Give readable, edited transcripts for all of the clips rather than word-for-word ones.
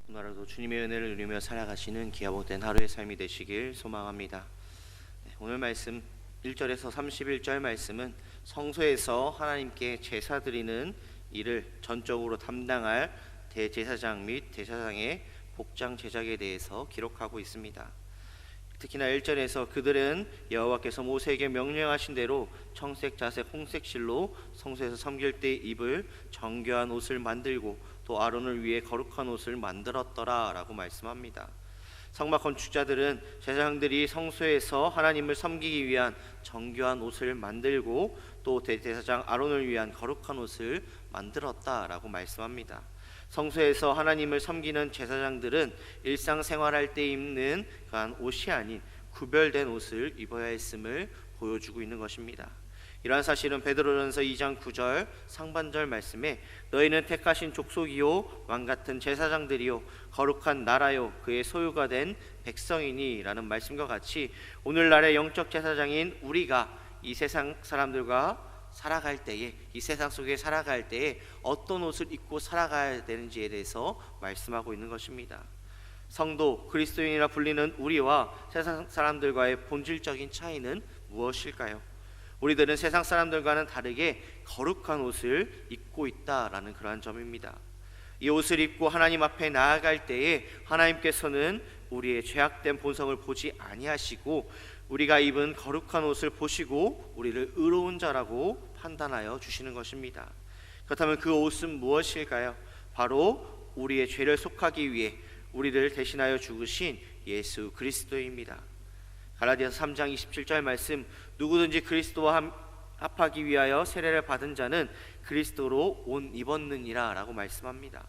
오늘도 주님의 은혜를 누리며 살아가시는 기아복된 하루의 삶이 되시길 소망합니다. 오늘 말씀 1절에서 31절 말씀은 성소에서 하나님께 제사 드리는 일을 전적으로 담당할 대제사장 및 제사장의 복장 제작에 대해서 기록하고 있습니다. 특히나 1절에서 그들은 여호와께서 모세에게 명령하신 대로 청색, 자색, 홍색 실로 성소에서 섬길 때 입을 정결한 옷을 만들고 또 아론을 위해 거룩한 옷을 만들었더라 라고 말씀합니다. 성막 건축자들은 제사장들이 성소에서 하나님을 섬기기 위한 정결한 옷을 만들고 또 대제사장 아론을 위한 거룩한 옷을 만들었다 라고 말씀합니다. 성소에서 하나님을 섬기는 제사장들은 일상생활할 때 입는 그러한 옷이 아닌 구별된 옷을 입어야 했음을 보여주고 있는 것입니다. 이러한 사실은 베드로전서 2장 9절 상반절 말씀에 너희는 택하신 족속이요 왕같은 제사장들이요 거룩한 나라요 그의 소유가 된 백성이니 라는 말씀과 같이 오늘날의 영적 제사장인 우리가 이 세상 사람들과 살아갈 때에, 이 세상 속에 살아갈 때에 어떤 옷을 입고 살아가야 되는지에 대해서 말씀하고 있는 것입니다. 성도 그리스도인이라 불리는 우리와 세상 사람들과의 본질적인 차이는 무엇일까요? 우리들은 세상 사람들과는 다르게 거룩한 옷을 입고 있다라는 그러한 점입니다. 이 옷을 입고 하나님 앞에 나아갈 때에 하나님께서는 우리의 죄악된 본성을 보지 아니하시고 우리가 입은 거룩한 옷을 보시고 우리를 의로운 자라고 판단하여 주시는 것입니다. 그렇다면 그 옷은 무엇일까요? 바로 우리의 죄를 속하기 위해 우리를 대신하여 죽으신 예수 그리스도입니다. 갈라디아서 3장 27절 말씀 누구든지 그리스도와 합하기 위하여 세례를 받은 자는 그리스도로 옷 입었느니라 라고 말씀합니다.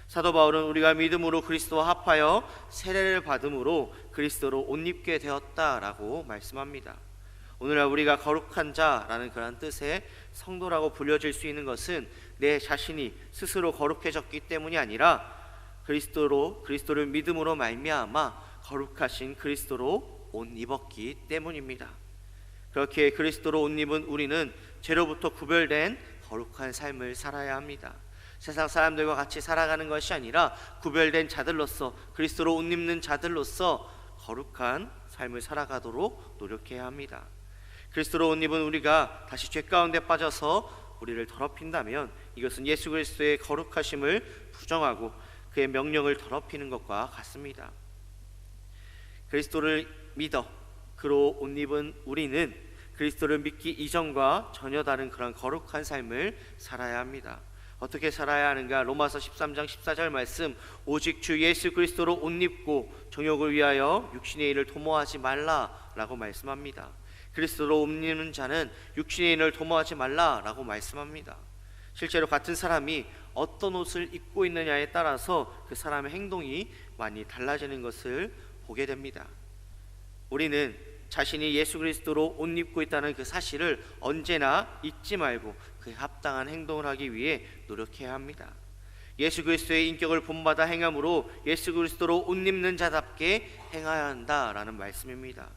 사도 바울은 우리가 믿음으로 그리스도와 합하여 세례를 받음으로 그리스도로 옷 입게 되었다라고 말씀합니다. 오늘날 우리가 거룩한 자라는 그런 뜻의 성도라고 불려질 수 있는 것은 내 자신이 스스로 거룩해졌기 때문이 아니라 그리스도를 믿음으로 말미암아 거룩하신 그리스도로 옷 입었기 때문입니다. 그렇게 그리스도로 옷 입은 우리는 죄로부터 구별된 거룩한 삶을 살아야 합니다. 세상 사람들과 같이 살아가는 것이 아니라 구별된 자들로서 그리스도로 옷 입는 자들로서 거룩한 삶을 살아가도록 노력해야 합니다. 그리스도로 옷 입은 우리가 다시 죄 가운데 빠져서 우리를 더럽힌다면 이것은 예수 그리스도의 거룩하심을 부정하고 그의 명령을 더럽히는 것과 같습니다. 그리스도를 믿어 그로 옷 입은 우리는 그리스도를 믿기 이전과 전혀 다른 그런 거룩한 삶을 살아야 합니다. 어떻게 살아야 하는가? 로마서 13장 14절 말씀 오직 주 예수 그리스도로 옷 입고 정욕을 위하여 육신의 일을 도모하지 말라라고 말씀합니다. 그리스도로 옷 입는 자는 육신의 일을 도모하지 말라라고 말씀합니다. 실제로 같은 사람이 어떤 옷을 입고 있느냐에 따라서 그 사람의 행동이 많이 달라지는 것을 보게 됩니다. 우리는 자신이 예수 그리스도로 옷 입고 있다는 그 사실을 언제나 잊지 말고 그에 합당한 행동을 하기 위해 노력해야 합니다. 예수 그리스도의 인격을 본받아 행함으로 예수 그리스도로 옷 입는 자답게 행하여야 한다라는 말씀입니다.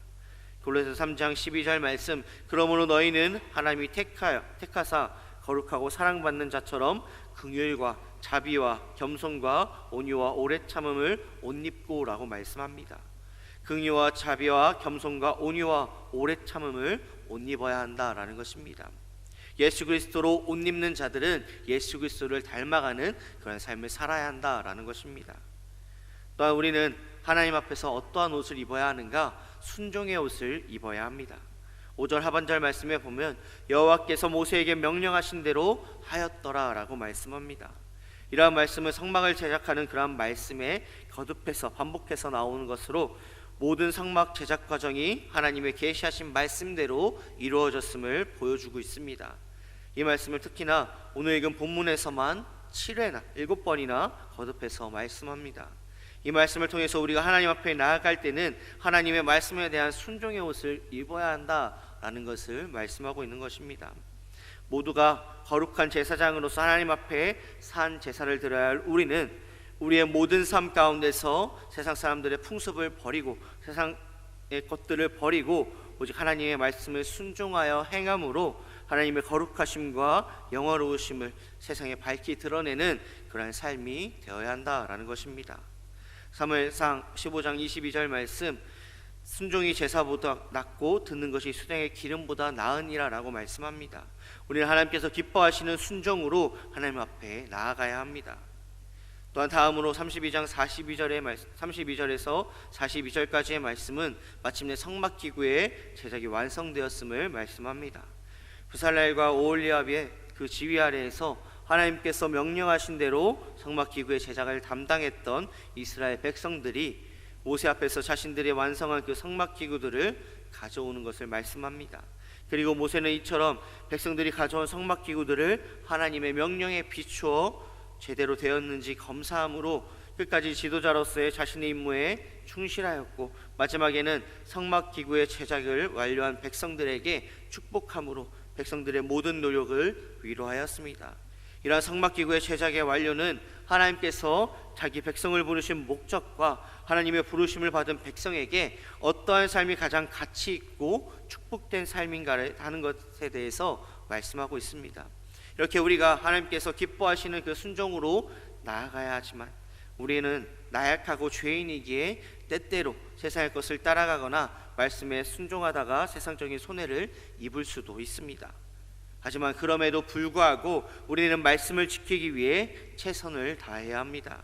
골로새서 3장 12절 말씀 그러므로 너희는 하나님이 택하사 거룩하고 사랑받는 자처럼 긍휼과 자비와 겸손과 온유와 오래 참음을 옷 입고라고 말씀합니다. 긍휼과 자비와 겸손과 온유와 오래 참음을 옷 입어야 한다라는 것입니다. 예수 그리스도로 옷 입는 자들은 예수 그리스도를 닮아가는 그런 삶을 살아야 한다라는 것입니다. 또한 우리는 하나님 앞에서 어떠한 옷을 입어야 하는가? 순종의 옷을 입어야 합니다. 5절 하반절 말씀에 보면 여호와께서 모세에게 명령하신 대로 하였더라 라고 말씀합니다. 이러한 말씀은 성막을 제작하는 그러한 말씀에 거듭해서 반복해서 나오는 것으로 모든 성막 제작 과정이 하나님의 계시하신 말씀대로 이루어졌음을 보여주고 있습니다. 이 말씀을 특히나 오늘 읽은 본문에서만 7번이나 거듭해서 말씀합니다. 이 말씀을 통해서 우리가 하나님 앞에 나아갈 때는 하나님의 말씀에 대한 순종의 옷을 입어야 한다라는 것을 말씀하고 있는 것입니다. 모두가 거룩한 제사장으로서 하나님 앞에 산 제사를 드려야 할 우리는 우리의 모든 삶 가운데서 세상 사람들의 풍습을 버리고 세상의 것들을 버리고 오직 하나님의 말씀을 순종하여 행함으로 하나님의 거룩하심과 영화로우심을 세상에 밝히 드러내는 그러한 삶이 되어야 한다라는 것입니다. 사무엘상 15장 22절 말씀, 순종이 제사보다 낫고 듣는 것이 수량의 기름보다 나으니라 라고 말씀합니다. 우리는 하나님께서 기뻐하시는 순종으로 하나님 앞에 나아가야 합니다. 또한 다음으로 32장 32절에서 42절까지의 말씀은 마침내 성막기구의 제작이 완성되었음을 말씀합니다. 부살렐과 오홀리압의 그 지휘 아래에서 하나님께서 명령하신 대로 성막기구의 제작을 담당했던 이스라엘 백성들이 모세 앞에서 자신들이 완성한 그 성막기구들을 가져오는 것을 말씀합니다. 그리고 모세는 이처럼 백성들이 가져온 성막기구들을 하나님의 명령에 비추어 제대로 되었는지 검사함으로 끝까지 지도자로서의 자신의 임무에 충실하였고, 마지막에는 성막기구의 제작을 완료한 백성들에게 축복함으로 백성들의 모든 노력을 위로하였습니다. 이러한 성막기구의 제작의 완료는 하나님께서 자기 백성을 부르신 목적과 하나님의 부르심을 받은 백성에게 어떠한 삶이 가장 가치 있고 축복된 삶인가 하는 것에 대해서 말씀하고 있습니다. 이렇게 우리가 하나님께서 기뻐하시는 그 순종으로 나아가야 하지만, 우리는 나약하고 죄인이기에 때때로 세상의 것을 따라가거나 말씀에 순종하다가 세상적인 손해를 입을 수도 있습니다. 하지만 그럼에도 불구하고 우리는 말씀을 지키기 위해 최선을 다해야 합니다.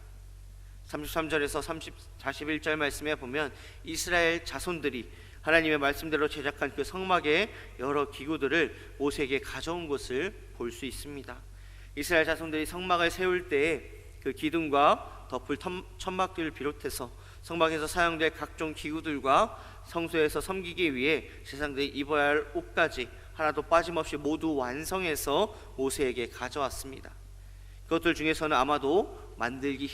33절에서 41절 말씀에 보면 이스라엘 자손들이 하나님의 말씀대로 제작한 그 성막의 여러 기구들을 모세에게 가져온 것을 볼 수 있습니다. 이스라엘 자손들이 성막을 세울 때에 그 기둥과 덮을 천막들을 비롯해서 성막에서 사용될 각종 기구들과 성소에서 섬기기 위해 제사장들이 입어야 할 옷까지 하나도 빠짐없이 모두 완성해서 모세에게 가져왔습니다. 그것들 중에서는 아마도 만들기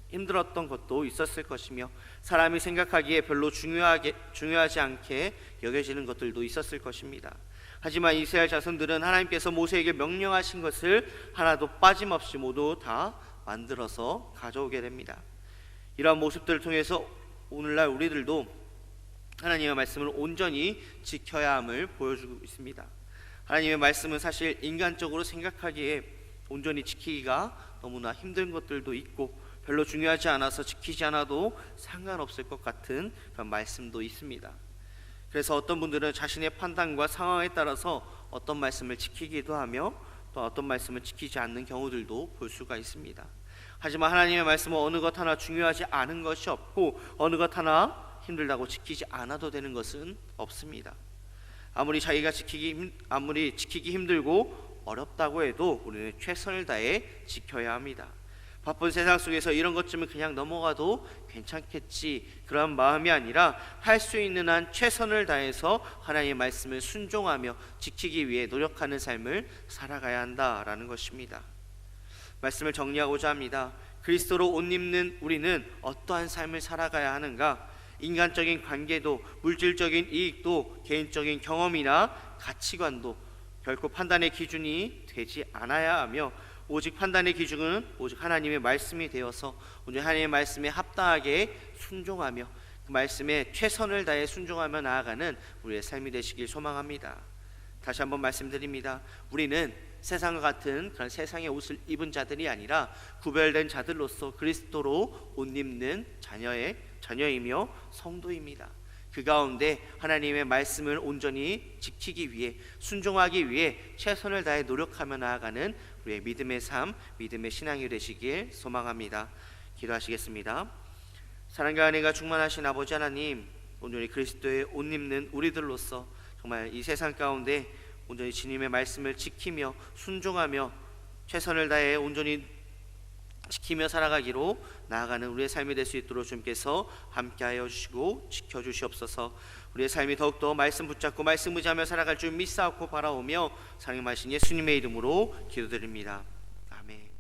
힘들었던 것도 있었을 것이며, 사람이 생각하기에 별로 중요하지 않게 여겨지는 것들도 있었을 것입니다. 하지만 이스라엘 자손들은 하나님께서 모세에게 명령하신 것을 하나도 빠짐없이 모두 다 만들어서 가져오게 됩니다. 이러한 모습들을 통해서 오늘날 우리들도 하나님의 말씀을 온전히 지켜야 함을 보여주고 있습니다. 하나님의 말씀은 사실 인간적으로 생각하기에 온전히 지키기가 너무나 힘든 것들도 있고, 별로 중요하지 않아서 지키지 않아도 상관없을 것 같은 그런 말씀도 있습니다. 그래서 어떤 분들은 자신의 판단과 상황에 따라서 어떤 말씀을 지키기도 하며 또 어떤 말씀을 지키지 않는 경우들도 볼 수가 있습니다. 하지만 하나님의 말씀은 어느 것 하나 중요하지 않은 것이 없고, 어느 것 하나 힘들다고 지키지 않아도 되는 것은 없습니다. 아무리 지키기 힘들고 어렵다고 해도 우리는 최선을 다해 지켜야 합니다. 바쁜 세상 속에서 이런 것쯤은 그냥 넘어가도 괜찮겠지, 그런 마음이 아니라 할 수 있는 한 최선을 다해서 하나님의 말씀을 순종하며 지키기 위해 노력하는 삶을 살아가야 한다라는 것입니다. 말씀을 정리하고자 합니다. 그리스도로 옷 입는 우리는 어떠한 삶을 살아가야 하는가? 인간적인 관계도, 물질적인 이익도, 개인적인 경험이나 가치관도 결코 판단의 기준이 되지 않아야 하며, 오직 판단의 기준은 오직 하나님의 말씀이 되어서 오늘 하나님의 말씀에 합당하게 순종하며 그 말씀에 최선을 다해 순종하며 나아가는 우리의 삶이 되시길 소망합니다. 다시 한번 말씀드립니다. 우리는 세상과 같은 그런 세상의 옷을 입은 자들이 아니라 구별된 자들로서 그리스도로 옷 입는 자녀이며 성도입니다. 그 가운데 하나님의 말씀을 온전히 지키기 위해, 순종하기 위해 최선을 다해 노력하며 나아가는 우리의 믿음의 삶, 믿음의 신앙이 되시길 소망합니다. 기도하시겠습니다. 사랑과 은혜가 충만하신 아버지 하나님, 온전히 그리스도의 옷 입는 우리들로서 정말 이 세상 가운데 온전히 주님의 말씀을 지키며 순종하며 최선을 다해 온전히 지키며 살아가기로 나아가는 우리의 삶이 될 수 있도록 주님께서 함께하여 주시고 지켜주시옵소서. 우리의 삶이 더욱더 말씀 붙잡고 말씀 의지하며 살아갈 줄 믿사옵고 바라오며 사랑하신 예수님의 이름으로 기도드립니다. 아멘.